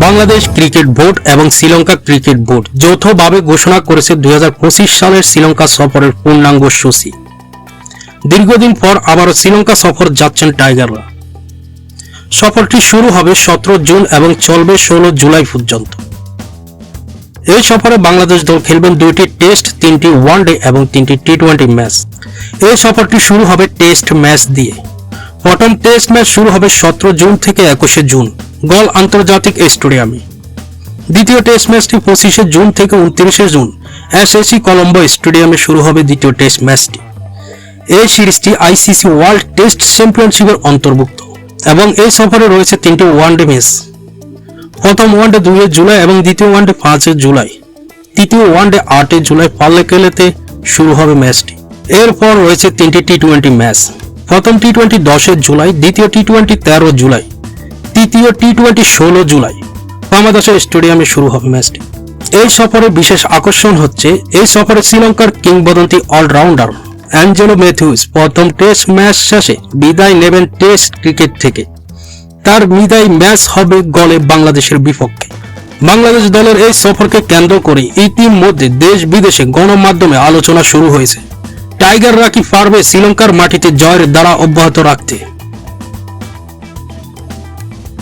Bangladesh cricket board এবং Sri Lanka cricket board যৌথভাবে ঘোষণা করেছে 2025 সালের শ্রীলঙ্কা সফরের পূর্ণাঙ্গ সূচি। দীর্ঘদিন পর আবারও শ্রীলঙ্কা সফর যাচ্ছেন টাইগাররা। সফরটি শুরু হবে 17 জুন এবং চলবে 16 জুলাই পর্যন্ত। এই সফরে বাংলাদেশ দল খেলবেন 2টি টেস্ট, 3টি ওয়ানডে এবং 3টি টি-20 ম্যাচ। এই সফরটি শুরু হবে টেস্ট ম্যাচ দিয়ে। প্রথম টেস্ট ম্যাচ শুরু হবে 17 জুন থেকে 21 জুন গল আন্তর্জাতিক স্টেডিয়ামে। দ্বিতীয় টেস্ট ম্যাচটি 25 জুন থেকে 29 জুন এসএসসি কলম্বো স্টেডিয়ামে শুরু হবে দ্বিতীয় টেস্ট ম্যাচটি। এই সিরিজটি আইসিসি ওয়ার্ল্ড টেস্ট চ্যাম্পিয়নশিপের অন্তর্ভুক্ত এবং এই সফরে রয়েছে 3টি ওয়ানডে ম্যাচ। প্রথম ওয়ানডে 2 জুলাই এবং দ্বিতীয় ওয়ানডে 5 জুলাই। তৃতীয় ওয়ানডে 8 জুলাই পাল্লেকেলেতে শুরু হবে ম্যাচটি। এরপর রয়েছে 3টি টি-20 ম্যাচ। প্রথম টি-20 10 জুলাই, দ্বিতীয় টি-20 13 জুলাই, তৃতীয় টি-20 16 জুলাই বাংলাদেশ স্টেডিয়ামে শুরু হবে ম্যাচটি। এই সফরে বিশেষ আকর্ষণ হচ্ছে এই সফরে শ্রীলঙ্কার কিংবদন্তি অলরাউন্ডার অ্যাঞ্জেলো ম্যাথিউস প্রথম টেস্ট ম্যাচ শেষে বিদায় নেবেন টেস্ট ক্রিকেট থেকে। তার বিদায় ম্যাচ হবে গলে বাংলাদেশের বিপক্ষে। বাংলাদেশ দলের এই সফরকে কেন্দ্র করে ইতিমধ্যে দেশ বিদেশে গণমাধ্যমে আলোচনা শুরু হয়েছে। টাইগাররা কি পারবে শ্রীলঙ্কার মাটিতে জয়ের ধারা অব্যাহত রাখতে?